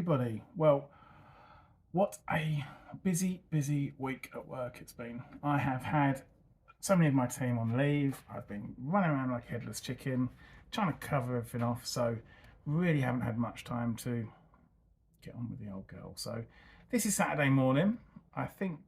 everybody. Well, what a busy week at work it's been. I have had so many of my team on leave. I've been running around like a headless chicken, trying to cover everything off, so really haven't had much time to get on with the old girl. So this is Saturday morning. I think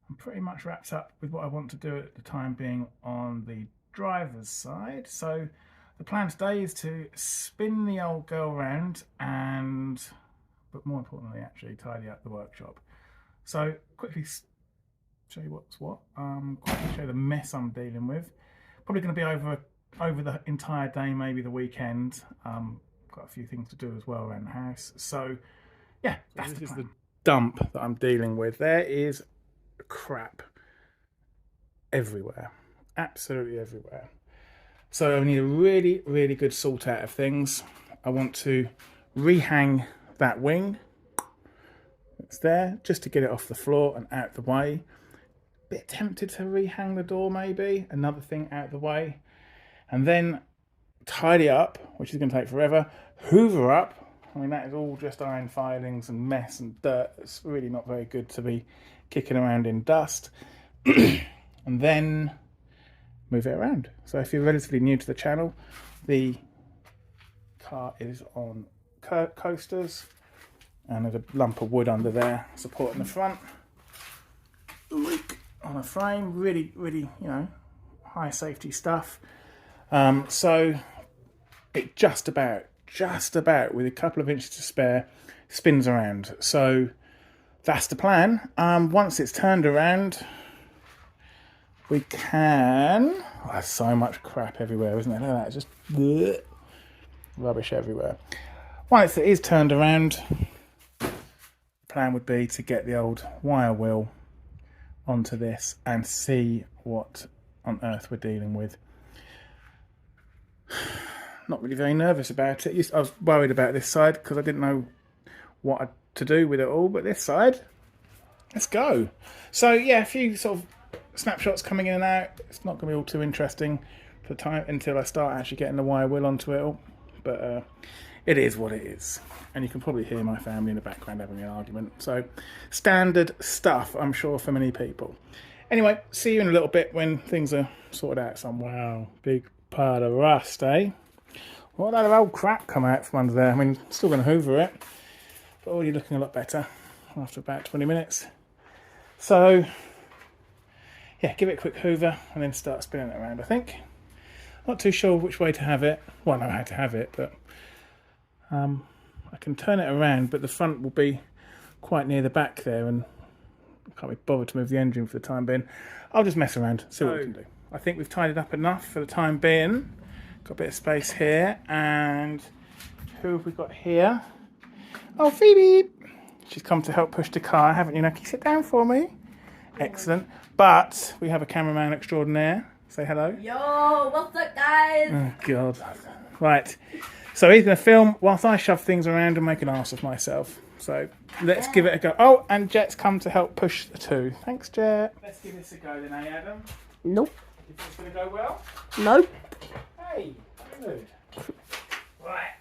I'm pretty much wrapped up with what I want to do at the time being on the driver's side. So the plan today is to spin the old girl around and, but more importantly, actually tidy up the workshop. So quickly show you what's what. Quickly show the mess I'm dealing with. Probably going to be over the entire day, maybe the weekend. Got a few things to do as well around the house. So yeah, this is the dump that I'm dealing with. There is crap everywhere, absolutely everywhere. So I need a really good sort out of things. I want to rehang that wing. It's there just to get it off the floor and out the way. Bit tempted to rehang the door, maybe another thing out the way, and then tidy up, which is going to take forever. Hoover up. I mean, that is all just iron filings and mess and dirt. It's really not very good to be kicking around in dust. And then move it around. So if you're relatively new to the channel, the car is on coasters and there's a lump of wood under there supporting the front. Leak on a frame, really, you know, high safety stuff. So it just about with a couple of inches to spare spins around. So that's the plan. Once it's turned around, we can... Oh, there's so much crap everywhere, isn't there? Look at that, just bleh, rubbish everywhere. Once it is turned around, the plan would be to get the old wire wheel onto this and see what on earth we're dealing with. Not really very nervous about it. I was worried about this side because I didn't know what to do with it all, but this side, let's go. So yeah, a few sort of snapshots coming in and out. It's not going to be all too interesting for the time until I start actually getting the wire wheel onto it all, but it is what it is. And you can probably hear my family in the background having an argument. So standard stuff, I'm sure, for many people. Anyway, see you in a little bit when things are sorted out. Some wow, big pile of rust, eh? What a lot of old crap come out from under there. I mean, still going to hoover it, but already looking a lot better after about 20 minutes. So yeah, give it a quick hoover and then start spinning it around, I think. Not too sure which way to have it. Well, I know how to have it, but I can turn it around, but the front will be quite near the back there, and I can't be bothered to move the engine for the time being. I'll just mess around, see what we can do. I think we've tidied up enough for the time being. Got a bit of space here, and who have we got here? Oh, Phoebe! She's come to help push the car, haven't you? Now, can you sit down for me? Excellent. But we have a cameraman extraordinaire. Say hello. Yo, what's up, guys? Oh, God. Right. So he's going to film whilst I shove things around and make an arse of myself. So let's give it a go. Oh, and Jet's come to help push the two. Thanks, Jet. Let's give this a go then, eh, Adam? Nope. You think it's going to go well? Nope. Hey, good. Right.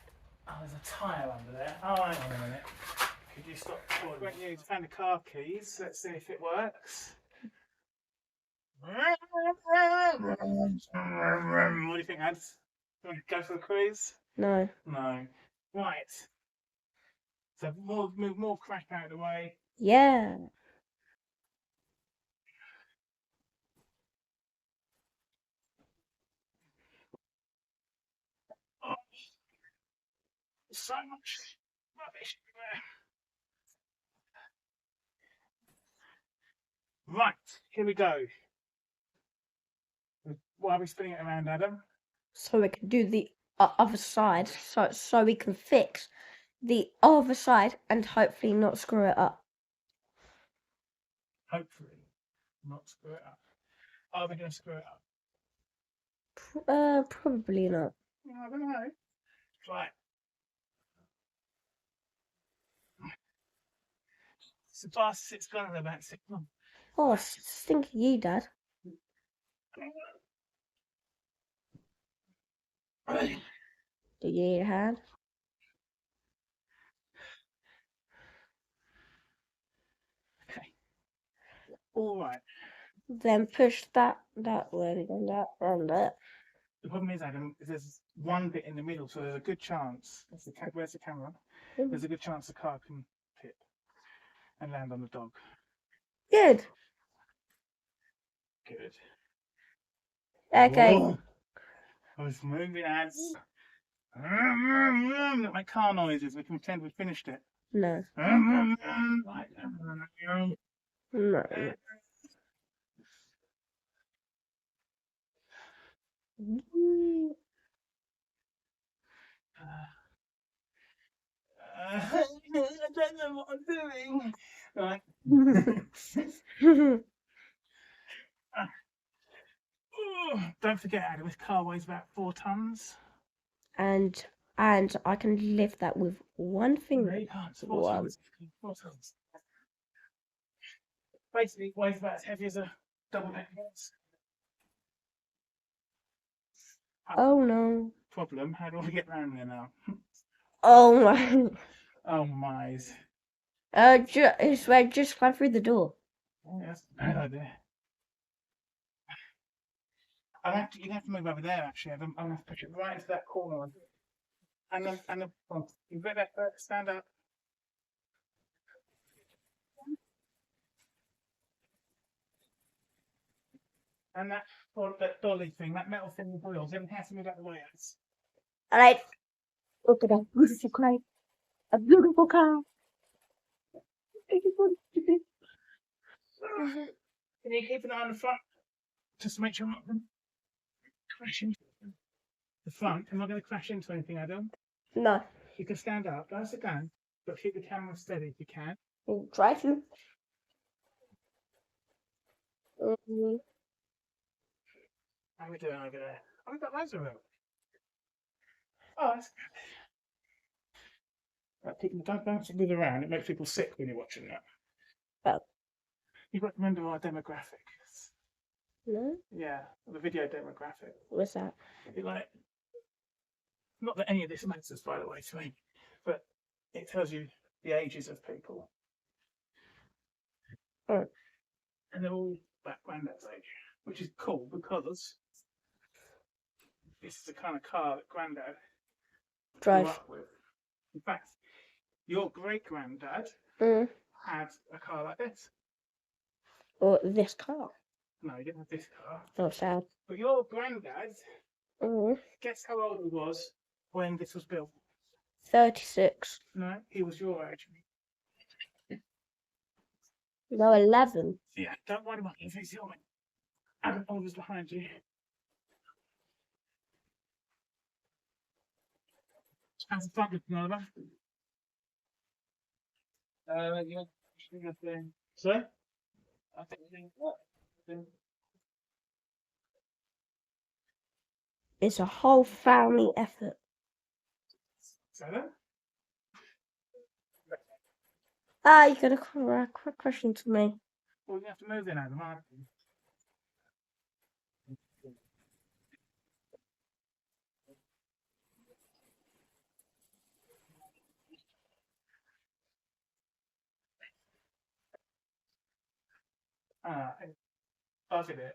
Oh, there's a tyre under there. Oh, hang on a minute. Could you stop recording? Won't you found the car keys? Let's see if it works. What do you think, Ads? You want to go for the cruise? No. No. Right. So move more crap out of the way. Yeah. Oh, so much rubbish everywhere. Right, here we go. Why are we spinning it around, Adam? So we can do the other side. So we can fix the other side and hopefully not screw it up. Hopefully, not screw it up. Are we going to screw it up? Probably not. I don't know. Right. It's the fastest it's gone in about 6 months. Oh, stinky you, Dad. Do you need a hand? all right. Then push that way, and that, and that. The problem is, Adam, is there's one bit in the middle, so there's a good chance. Where's the camera? There's a good chance the car can tip and land on the dog. Good. Good. Okay. Whoa. I was moving as. Like car noises. We can pretend we finished it. No. No. No. I don't know what I'm doing. Right. Don't forget, Adam, this car weighs about 4 tons. and I can lift that with one finger. No, you can't. It's 4 tons. 4 tons. Basically, it weighs about as heavy as a double-decker bus. Oh no. Problem, how do I get round there now? Oh my. Oh my. Just climb through the door. Yes, bad idea. You have to move over there actually. I'm gonna have to push it right into that corner. And you better stand up. And that dolly thing, that metal thing with wheels, everything has to move out the way. Alright. Look at that beautiful car. A beautiful car. Can you keep an eye on the front? Just to make sure I'm not going to crash into the front. I'm not going to crash into anything, Adam. No. You can stand up, don't sit down, but keep the camera steady if you can. Try to. How are we doing over there? Oh, we've got loads of room. Oh, that's good. People don't move around. It makes people sick when you're watching that. Well. You've got to remember our demographics. No? Yeah, the video demographic. What's that? Not that any of this matters, by the way, to me, but it tells you the ages of people. Oh. And they're all that granddad's age, which is cool because this is the kind of car that granddad grew up with. In fact, your great granddad had a car like this. Or this car. No, he didn't have this car. Oh, sad. But your granddad, guess how old he was when this was built? 36. No, he was your age. No, 11. Yeah, don't worry about it. If he's Adam Oliver's behind you. How's the front looking, Oliver? Sorry? I think It's a whole family effort. So then? You got a quick question to me. Well, you have to move in, Adam, aren't you? I'll get it.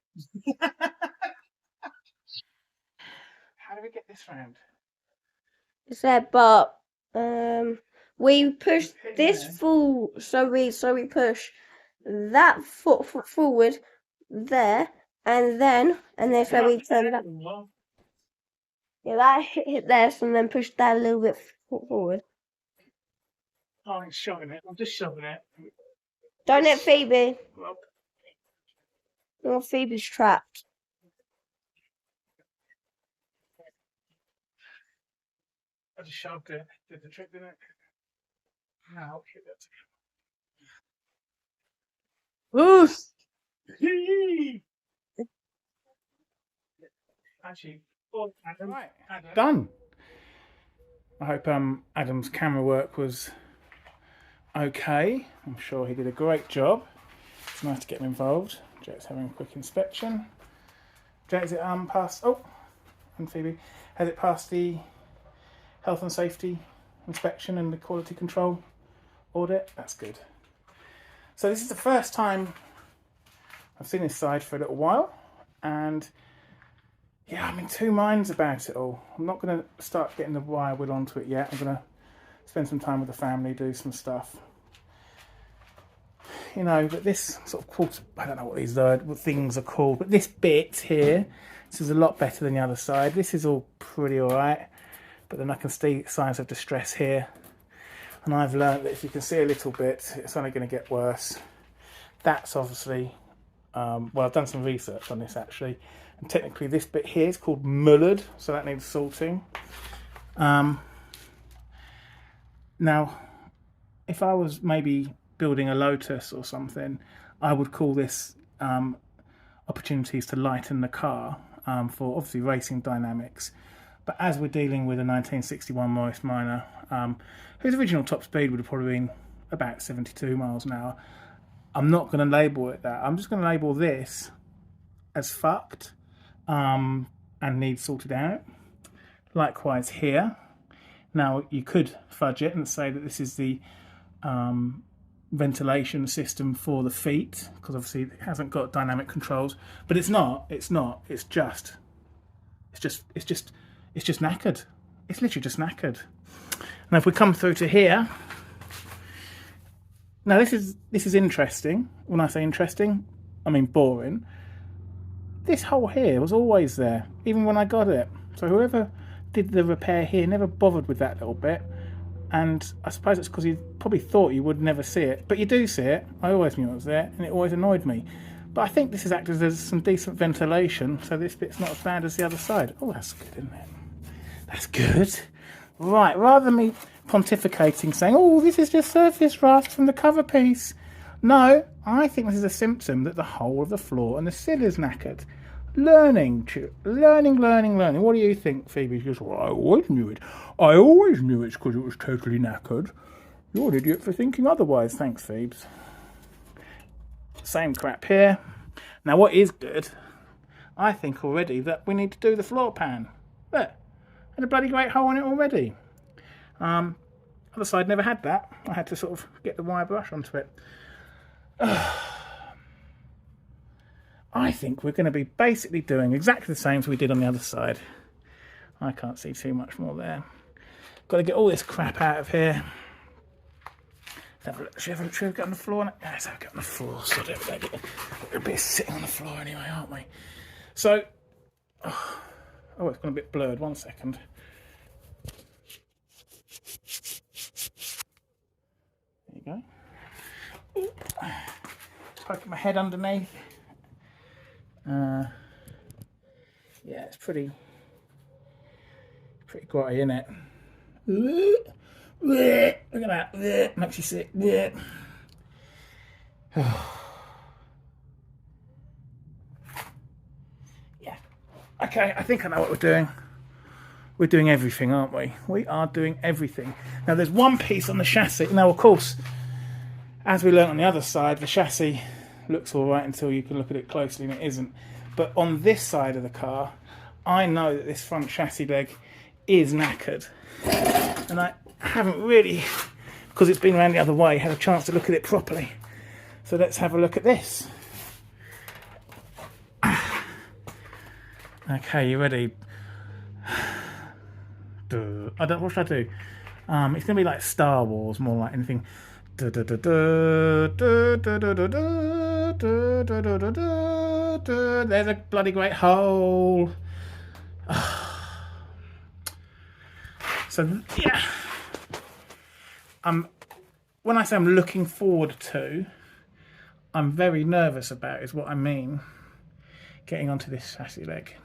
How do we get this round? Is that but we push this full so we push that foot forward there and then so we turn that. Yeah, that hit there, and then push that a little bit forward. Oh, I'm shoving it. I'm just shoving it. Don't let Phoebe. Well, Oh, Phoebe's trapped. I just shoved it. Did the trick, didn't it? Now, hit that. Oof. Actually, right. Done. I hope Adam's camera work was okay. I'm sure he did a great job. It's nice to get him involved. Jet's having a quick inspection. Jet, has it passed? Oh, and Phoebe, has it passed the health and safety inspection and the quality control audit? That's good. So this is the first time I've seen this side for a little while, and yeah, I'm in two minds about it all. I'm not going to start getting the wire wood onto it yet. I'm going to spend some time with the family, do some stuff. You know, but this sort of quarter, I don't know what these things are called, but this bit here, this is a lot better than the other side. This is all pretty alright, but then I can see signs of distress here. And I've learned that if you can see a little bit, it's only going to get worse. That's obviously, well, I've done some research on this actually. And technically this bit here is called mullered, so that needs salting. Now, if I was maybe building a Lotus or something, I would call this opportunities to lighten the car for obviously racing dynamics. But as we're dealing with a 1961 Morris Minor, whose original top speed would have probably been about 72 miles an hour, I'm not going to label it that. I'm just going to label this as fucked and needs sorted out. Likewise here. Now you could fudge it and say that this is the ventilation system for the feet, because obviously it hasn't got dynamic controls, but it's not. It's just knackered. It's literally just knackered. Now if we come through to here, now this is interesting. When I say interesting, I mean boring. This hole here was always there, even when I got it. So whoever did the repair here never bothered with that little bit. And I suppose it's because you probably thought you would never see it. But you do see it. I always knew it was there, and it always annoyed me. But I think this has acted as some decent ventilation, so this bit's not as bad as the other side. Oh, that's good, isn't it? That's good. Right, rather than me pontificating, saying, oh, this is just surface rust from the cover piece. No, I think this is a symptom that the whole of the floor and the sill is knackered. Learning. What do you think, Phoebe? She goes, well, I always knew it. I always knew it's because it was totally knackered. You're an idiot for thinking otherwise. Thanks, Phoebes. Same crap here. Now, what is good, I think already that we need to do the floor pan. Look, had a bloody great hole in it already. Other side never had that. I had to sort of get the wire brush onto it. I think we're going to be basically doing exactly the same as we did on the other side. I can't see too much more there. Got to get all this crap out of here. Should we get on the floor? Let's have a get on the floor. So we'll be sitting on the floor anyway, aren't we? So, oh, it's gone a bit blurred. 1 second. There you go. Poking my head underneath. Yeah, it's pretty grotty, isn't it? Look at that. Makes you sick. Yeah. Okay, I think I know what we're doing. We're doing everything, aren't we? We are doing everything. Now, there's one piece on the chassis. Now, of course, as we learnt on the other side, the chassis looks all right until you can look at it closely, and it isn't. But on this side of the car, I know that this front chassis leg is knackered. And I haven't really, because it's been around the other way, had a chance to look at it properly. So let's have a look at this. Okay, you ready? What should I do? It's going to be like Star Wars, more like anything. There's a bloody great hole. So yeah, when I say I'm looking forward to, I'm very nervous about is what I mean. Getting onto this chassis leg.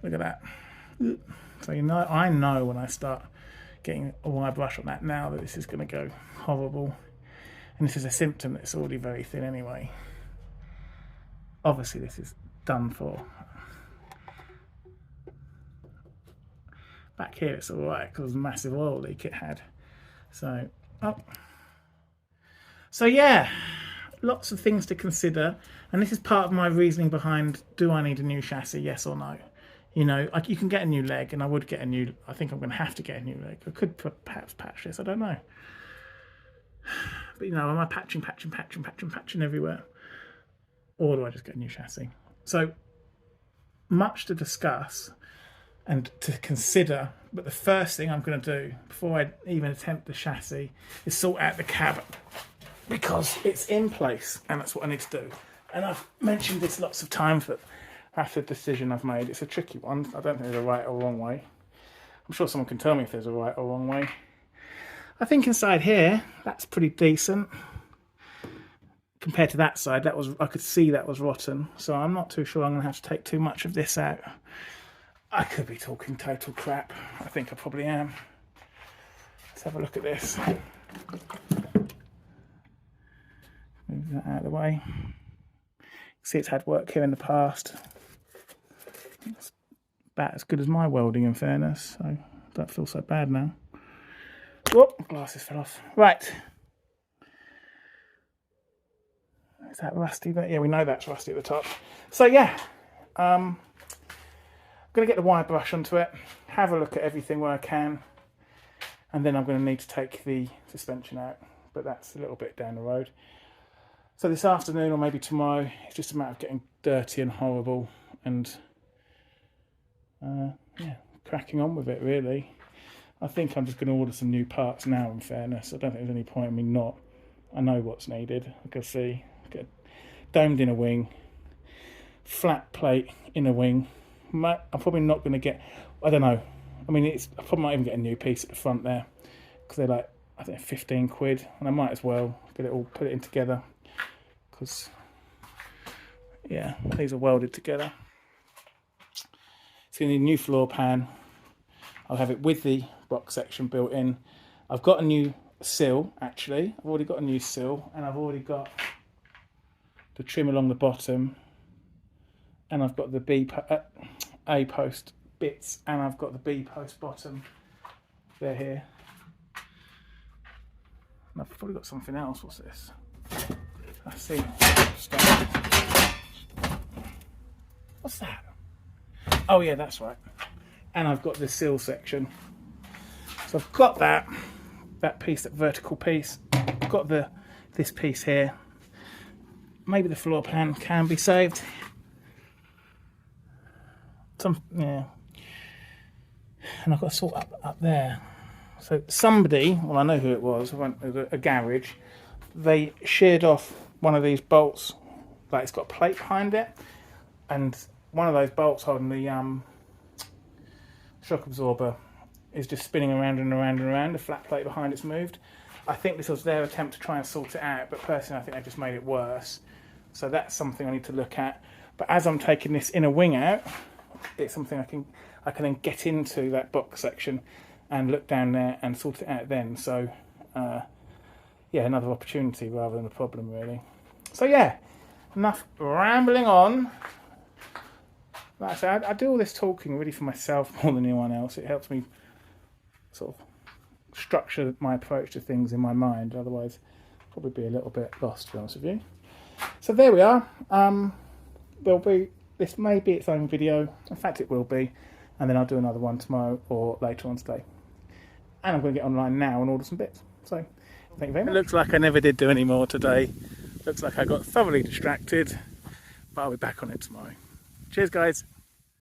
Look at that. So you know, I know when I start getting a wire brush on that now that this is going to go horrible, and this is a symptom that it's already very thin anyway. Obviously this is done for. Back here it's alright because of a massive oil leak it had. So, so yeah, lots of things to consider, and this is part of my reasoning behind, do I need a new chassis, yes or no? You know, you can get a new leg, and I would get a new, I think I'm going to have to get a new leg. I could perhaps patch this, I don't know. But you know, am I patching everywhere? or do I just get a new chassis? So much to discuss and to consider, but the first thing I'm going to do before I even attempt the chassis is sort out the cab, because it's in place and that's what I need to do. And I've mentioned this lots of times, that that's a decision I've made. It's a tricky one. I don't think there's a right or wrong way. I'm sure someone can tell me if there's a right or wrong way. I think inside here, that's pretty decent. Compared to that side, I could see that was rotten. So I'm not too sure I'm going to have to take too much of this out. I could be talking total crap. I think I probably am. Let's have a look at this. Move that out of the way. See, it's had work here in the past. It's about as good as my welding, in fairness, so I don't feel so bad now. Whoop, glasses fell off. Right. Is that rusty there? Yeah, we know that's rusty at the top. So yeah, I'm going to get the wire brush onto it, have a look at everything where I can, and then I'm going to need to take the suspension out, but that's a little bit down the road. So this afternoon or maybe tomorrow, it's just a matter of getting dirty and horrible and yeah, cracking on with it really. I think I'm just going to order some new parts now, in fairness. I don't think there's any point in me not. I know what's needed. I can see. Get domed inner wing, flat plate inner wing. I'm probably not going to get, I don't know. I mean, I probably might even get a new piece at the front there, because they're like, I think 15 quid, and I might as well get it all, put it in together, because yeah, these are welded together. It's going to need a new floor pan. I'll have it with the box section built in. I've got a new sill, actually. I've already got a new sill, and I've already got the trim along the bottom, and I've got the A post bits, and I've got the B post bottom. They're here. And I've probably got something else. What's this? I see. What's that? Oh yeah, that's right. And I've got the sill section. So I've got that piece, that vertical piece. I've got this piece here. Maybe the floor pan can be saved. Yeah. And I've got to sort up there. So somebody, well, I know who it was, I went to a garage. They sheared off one of these bolts, like it's got a plate behind it, and one of those bolts holding the shock absorber is just spinning around and around and around. The flat plate behind it's moved. I think this was their attempt to try and sort it out, but personally I think they just made it worse. So that's something I need to look at. But as I'm taking this inner wing out, it's something I can then get into that box section and look down there and sort it out then. So yeah, another opportunity rather than a problem really. So yeah, enough rambling on. Like I said, I do all this talking really for myself more than anyone else. It helps me sort of structure my approach to things in my mind. Otherwise, I'd probably be a little bit lost, to be honest with you. So there we are. This may be its own video. In fact, it will be. And then I'll do another one tomorrow or later on today. And I'm going to get online now and order some bits. So, thank you very much. It looks like I never did do any more today. Looks like I got thoroughly distracted. But I'll be back on it tomorrow. Cheers, guys.